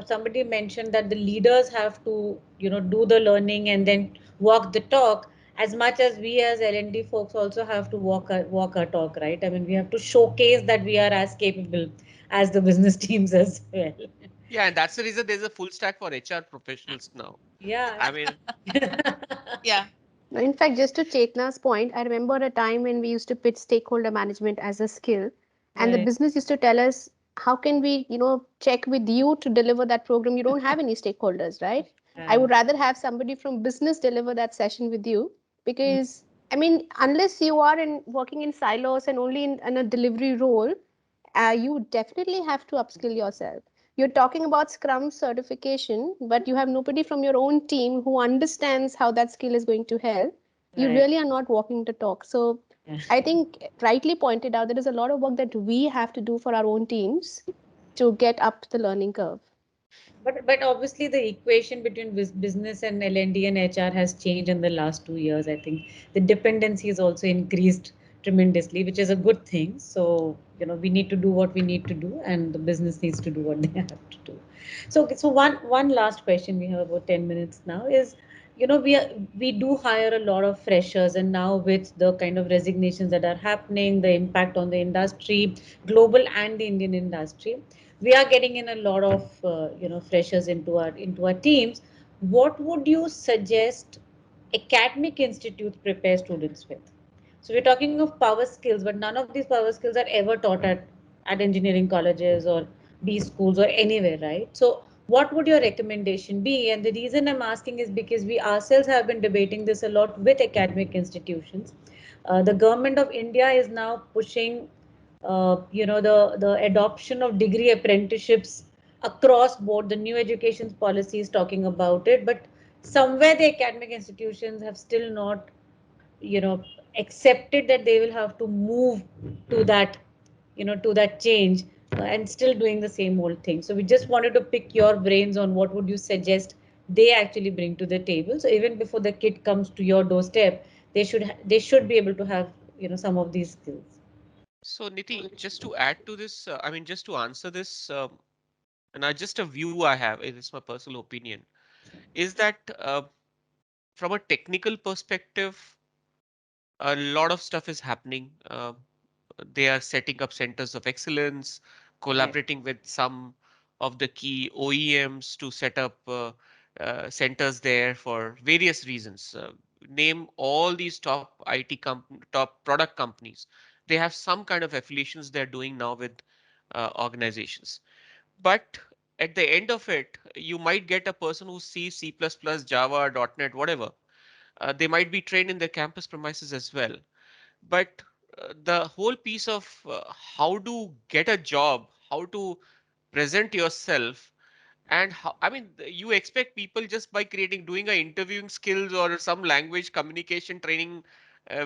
somebody mentioned that the leaders have to, do the learning and then walk the talk, as much as we as L&D folks also have to walk our talk, right? I mean, we have to showcase that we are as capable as the business teams as well. Yeah, and that's the reason there's a full stack for HR professionals now. Yeah. I mean, Yeah. Now, in fact, just to Chetna's point, I remember a time when we used to pitch stakeholder management as a skill, and the Right. business used to tell us, how can we, check with you to deliver that program? You don't have any stakeholders, right? I Yeah. would rather have somebody from business deliver that session with you, Mm. because I mean, unless you are working in silos and only in a delivery role, you definitely have to upskill yourself. You're talking about Scrum certification, but you have nobody from your own team who understands how that skill is going to help. You Right. really are not walking the talk. So Yeah. I think rightly pointed out, there is a lot of work that we have to do for our own teams to get up the learning curve. But obviously the equation between business and L&D and HR has changed in the last 2 years. I think the dependency has also increased tremendously, which is a good thing. So we need to do what we need to do, and the business needs to do what they have to do. So one last question, we have about 10 minutes now, is we do hire a lot of freshers, and now with the kind of resignations that are happening, the impact on the industry, global and the Indian industry, we are getting in a lot of freshers into our teams. What would you suggest academic institutes prepare students with? So we're talking of power skills, but none of these power skills are ever taught at engineering colleges or B schools or anywhere, right? So what would your recommendation be? And the reason I'm asking is because we ourselves have been debating this a lot with academic institutions. The government of India is now pushing the adoption of degree apprenticeships across board. The new education policy is talking about it, but somewhere the academic institutions have still not accepted that they will have to move to that change, and still doing the same old thing. So we just wanted to pick your brains on what would you suggest they actually bring to the table, so even before the kid comes to your doorstep, they should be able to have some of these skills. So, Niti, just to add to this, I mean, just to answer this, and just a view I have, it is my personal opinion, is that from a technical perspective, a lot of stuff is happening. They are setting up centers of excellence, Right. collaborating with some of the key OEMs to set up centers there for various reasons. Name all these top top product companies. They have some kind of affiliations they're doing now with organizations. But at the end of it, you might get a person who sees C++, Java, .NET, whatever. They might be trained in their campus premises as well, but the whole piece of how to get a job, how to present yourself, and how, I mean, you expect people just by doing a interviewing skills or some language communication training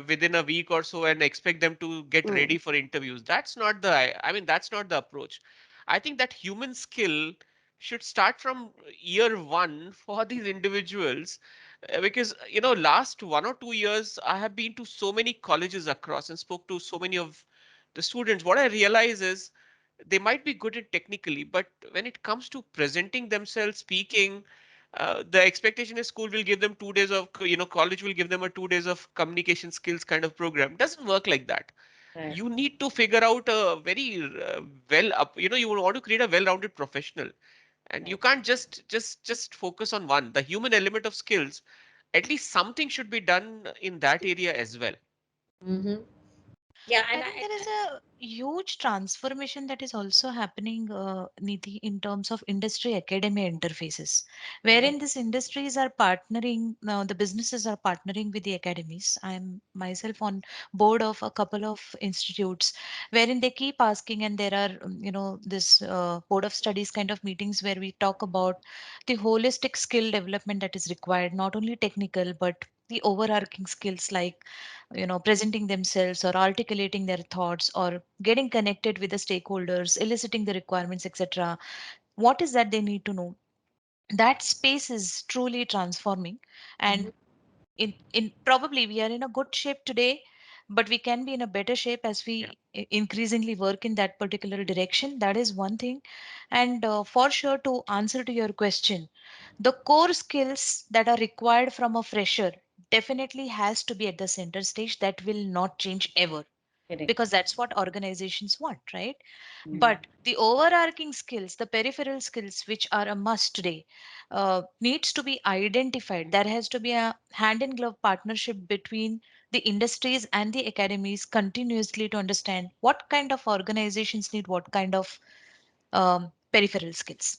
within a week or so and expect them to get ready Mm. for interviews. That's not the, I mean, that's not the approach. I think that human skill should start from year one for these individuals, because last 1 or 2 years I have been to so many colleges across and spoke to so many of the students. What I realize is they might be good at technically, but when it comes to presenting themselves, speaking, the expectation is school will give them 2 days of, college will give them a 2 days of communication skills kind of program. Doesn't work like that. Right. You need to figure out a very well up, you want to create a well-rounded professional, and you Right. can't just focus on one. The human element of skills, at least something should be done in that area as well. Mm-hmm. Yeah, I and think there is a huge transformation that is also happening, Nidhi, in terms of industry academia interfaces, Mhm. wherein these industries are partnering, now the businesses are partnering with the academies. I'm myself on board of a couple of institutes wherein they keep asking, and there are, this board of studies kind of meetings where we talk about the holistic skill development that is required, not only technical, but the overarching skills like presenting themselves or articulating their thoughts or getting connected with the stakeholders, eliciting the requirements, etc. What is that they need to know? That space is truly transforming, and Mhm. in probably we are in a good shape today, but we can be in a better shape as Yeah. we increasingly work in that particular direction. That is one thing. And for sure, to answer to your question, the core skills that are required from a fresher definitely has to be at the center stage. That will not change ever, Correct. because that's what organizations want, right? Mhm. But the overarching skills, the peripheral skills, which are a must today, needs to be identified. There has to be a hand in glove partnership between the industries and the academies continuously to understand what kind of organizations need what kind of peripheral skills.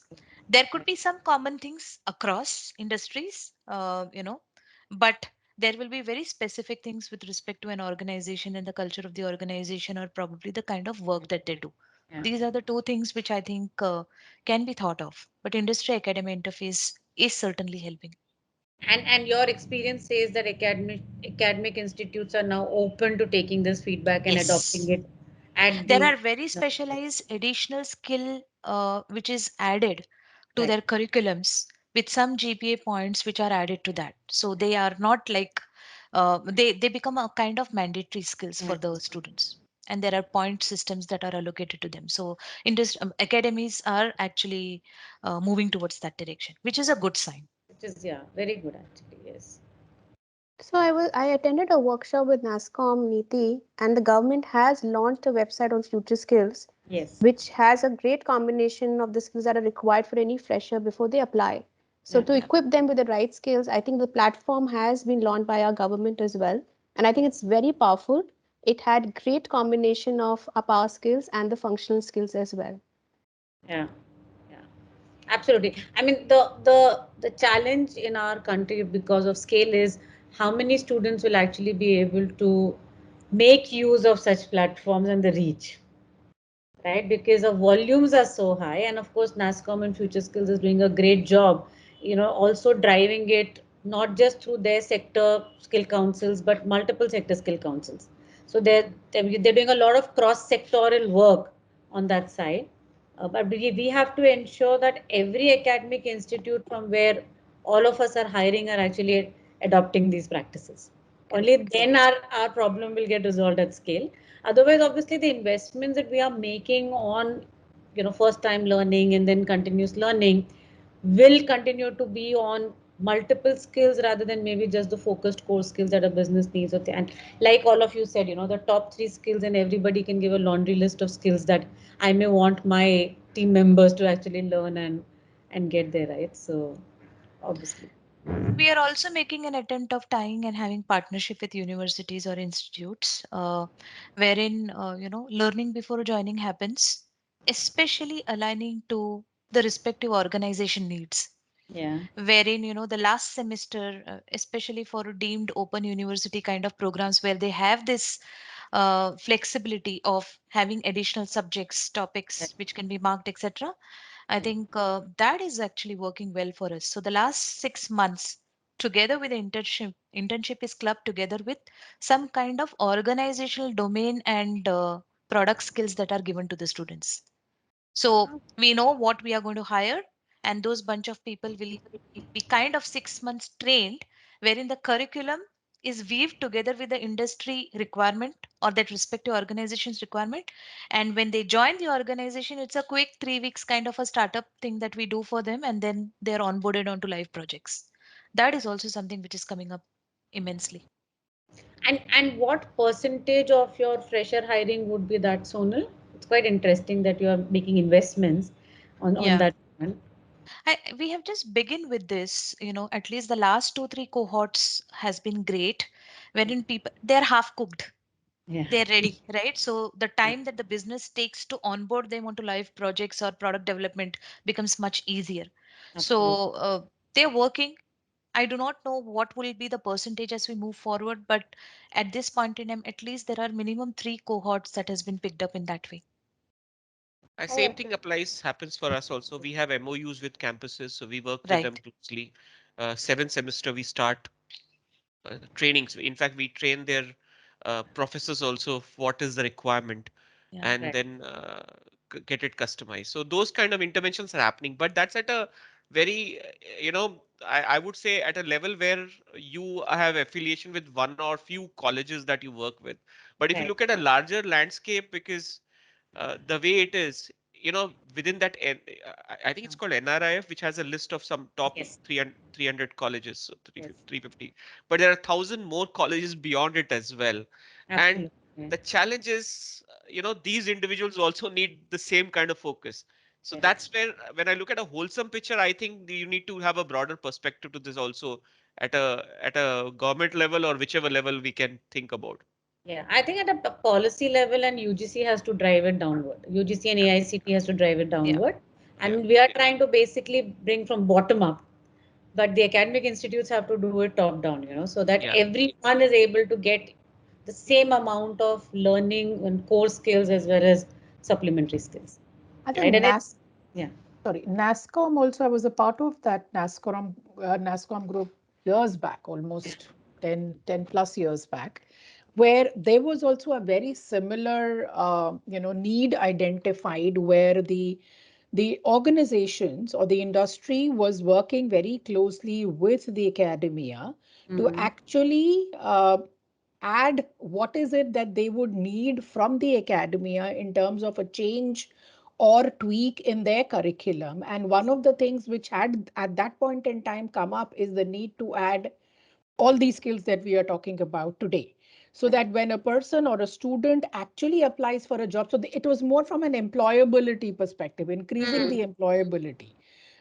There could be some common things across industries, but there will be very specific things with respect to an organization and the culture of the organization, or probably the kind of work that they do. Yeah. These are the two things which I think can be thought of. But industry academic interface is certainly helping. And your experience says that academic institutes are now open to taking this feedback and adopting Yes. it at There the are very specialized additional skill which is added to right. their curriculums with some GPA points which are added to that. So they are not like they become a kind of mandatory skills for the students. And there are point systems that are allocated to them. So academies are actually moving towards that direction, which is a good sign. Which is, yeah, very good actually. Yes. So I attended a workshop with NASCOM Neeti, and the government has launched a website on future skills, Yes. which has a great combination of the skills that are required for any fresher before they apply. So Yeah. to equip them with the right skills, I think the platform has been launched by our government as well, and I think it's very powerful. It had great combination of power skills and the functional skills as well. Yeah. Yeah. Absolutely. I mean, the challenge in our country because of scale is how many students will actually be able to make use of such platforms and the reach, right? Because the volumes are so high, and of course, NASCOM and Future Skills is doing a great job, also driving it not just through their sector skill councils, but multiple sector skill councils. So they're doing a lot of cross sectoral work on that side. But we have to ensure that every academic institute from where all of us are hiring are actually adopting these practices. Only Correct. then our problem will get resolved at scale. Otherwise, obviously, the investments that we are making on, first time learning and then continuous learning will continue to be on multiple skills rather than maybe just the focused core skills that a business needs. And like all of you said, the top three skills, and everybody can give a laundry list of skills that I may want my team members to actually learn and get there, right? So obviously. We are also making an attempt of tying and having partnership with universities or institutes, wherein learning before joining happens, especially aligning to the respective organization needs. Yeah. Wherein the last semester, especially for deemed open university kind of programs, where they have this flexibility of having additional subjects, topics which can be marked, etc. I think that is actually working well for us. So the last 6 months, together with the internship is clubbed together with some kind of organizational domain and product skills that are given to the students. So we know what we are going to hire, and those bunch of people will be kind of 6 months trained, wherein the curriculum is weaved together with the industry requirement or that respective organization's requirement. And when they join the organization, it's a quick 3 weeks kind of a startup thing that we do for them, and then they're onboarded onto live projects. That is also something which is coming up immensely. And what percentage of your fresher hiring would be that, Sonal? It's quite interesting that you are making investments on Yeah. that one. We have just begun with this, at least the last 2 3 cohorts has been great, wherein people they're half cooked, Yeah, they're ready, right? So the time that the business takes to onboard them onto live projects or product development becomes much easier. absolutely. So they're working. I do not know what will be the percentage as we move forward, but at this point in time, at least there are minimum 3 cohorts that has been picked up in that way. Same Oh, thing applies happens for us also. We have MOUs with campuses, so we work with them Right. closely. Seventh semester we start trainings. In fact, we train their professors also of what is the requirement, Yeah. and right. then get it customized. So those kind of interventions are happening, but that's at a very, I would say at a level where you have affiliation with one or few colleges that you work with. But if you Right. look at a larger landscape, because the way it is, within that, I think it's called NRIF, which has a list of some top Yes. 300 colleges, so Yes. 350. But there are 1,000 more colleges beyond it as well. And Absolutely. Yeah. the challenge is, these individuals also need the same kind of focus. So Correct. that's where, when I look at a wholesome picture, I think you need to have a broader perspective to this also at a government level or whichever level we can think about. Yeah, I think at a policy level, and UGC has to drive it downward. UGC and Yeah, AICT has to drive it Yeah. downward. yeah, And we are trying to basically bring from bottom up, but the academic institutes have to do it top down, so that yeah. everyone is able to get the same amount of learning and core skills as well as supplementary skills, I think right? And yeah, NASCOM also, I was a part of that NASCOM group years back, almost 10 plus years back, where there was also a very similar, need identified where the organizations or the industry was working very closely with the academia to mm-hmm. actually add what is it that they would need from the academia in terms of a change or tweak in their curriculum. And one of the things which had at that point in time come up is the need to add all these skills that we are talking about today. So that when a person or a student actually applies for a job, so it was more from an employability perspective, increasing Mm, the employability.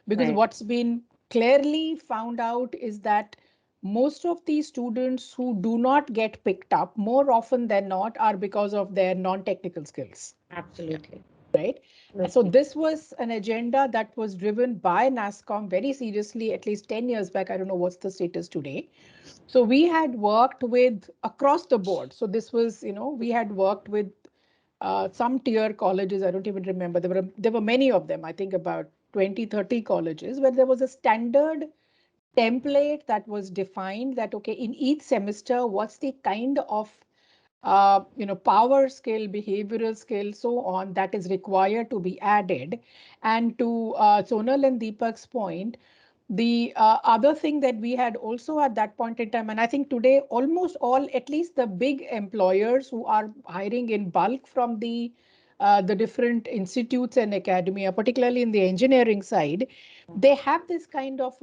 Because right, what's been clearly found out is that most of these students who do not get picked up more often than not are because of their non-technical skills, Yeah. absolutely, right? So absolutely, this was an agenda that was driven by NASCOM very seriously at least 10 years back. I don't know what's the status today. So we had worked with across the board. So this was, we had worked with some tier colleges. I don't even remember. There were many of them. I think about 20, 30 colleges where there was a standard template that was defined that, okay, in each semester, what's the kind of power skill, behavioral skill, so on, that is required to be added. And to Sonal and Deepak's point, the other thing that we had also at that point in time, and I think today almost all, at least the big employers who are hiring in bulk from the different institutes and academia, particularly in the engineering side, they have this kind of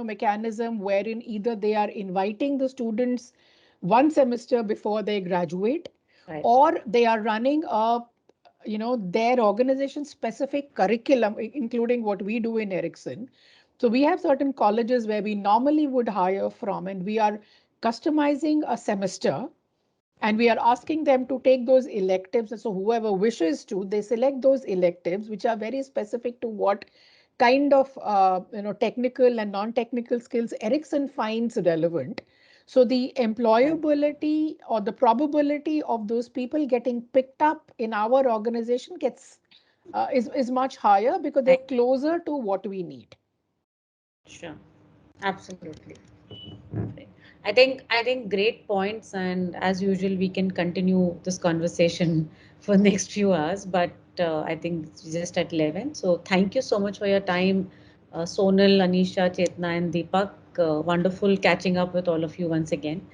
mechanism wherein either they are inviting the students one semester before they graduate, right, or they are running their organization specific curriculum, including what we do in Ericsson. So we have certain colleges where we normally would hire from, and we are customizing a semester, and we are asking them to take those electives. And so whoever wishes to, they select those electives which are very specific to what kind of technical and non-technical skills Ericsson finds relevant. So the right. employability or the probability of those people getting picked up in our organization is much higher because Right. they're closer to what we need. Sure, absolutely. Right. I think great points, and as usual, we can continue this conversation for next few hours. But I think it's just at 11. So thank you so much for your time, Sonal, Anisha, Chetna, and Deepak. Wonderful catching up with all of you once again.